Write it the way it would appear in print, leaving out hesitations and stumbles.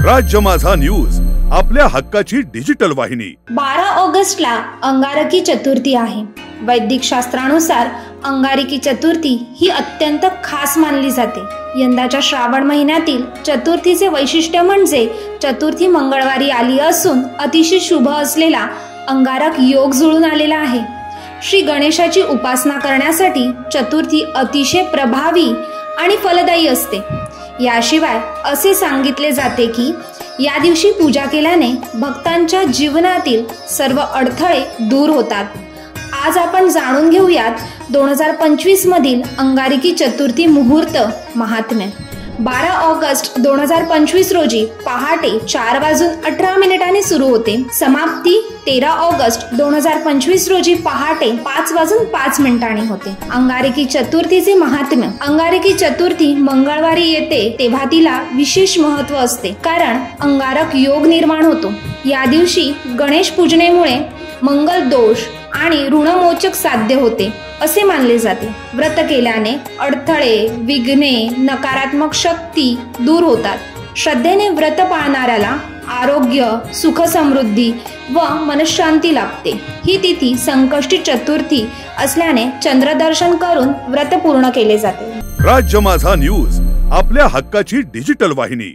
राज्य माझा न्यूज, आपल्या हक्काची डिजिटल वाहिनी। 12 ऑगस्टला अंगारकी चतुर्थी आहे। वैदिक शास्त्रानुसार अंगारकी चतुर्थी ही अत्यंत खास मानली जाते। यंदाच्या श्रावण महिन्यातील चतुर्थीचे वैशिष्ट्य म्हणजे चतुर्थी मंगळवारी आली असून अतिशय शुभ असलेला अंगारक योग जुळून आलेला आहे। श्री गणेशाची उपासना करण्यासाठी चतुर्थी अतिशय प्रभावी आणि फलदायी असते। याशिवाय असे सांगितले जाते की या दिवशी पूजा केल्याने भक्तांच्या जीवनातील सर्व अडथळे दूर होतात। आज आपण जाणून घेऊयात 2025 मधील अंगारकी चतुर्थी मुहूर्त महात्म्य। 12 ऑगस्ट 2025 रोजी पहाटे 4:18 सुरू होते। समाप्ती 13 ऑगस्ट 2025 रोजी पहाटे 5:05 होते। अंगारकी चतुर्थीचे महात्म्य। अंगारकी चतुर्थी मंगळवारी येते तेव्हा तिला विशेष महत्त्व असते, कारण अंगारक योग निर्माण होतो। या दिवशी गणेश पूजनेमुळे मंगल दोष आणि ऋणमोचक साध्य होते असे मानले जाते। व्रत केल्याने अडथळे, विघ्ने, नकारात्मक शक्ती दूर होतात। श्रद्धेने व्रत पाळणाऱ्याला आरोग्य, सुख समृद्धी व मनशांती लाभते। ही तिथी संकष्टी चतुर्थी असल्याने चंद्रदर्शन करून व्रत पूर्ण केले जाते। राज्य माझा न्यूज, आपल्या हक्काची डिजिटल वाहिनी।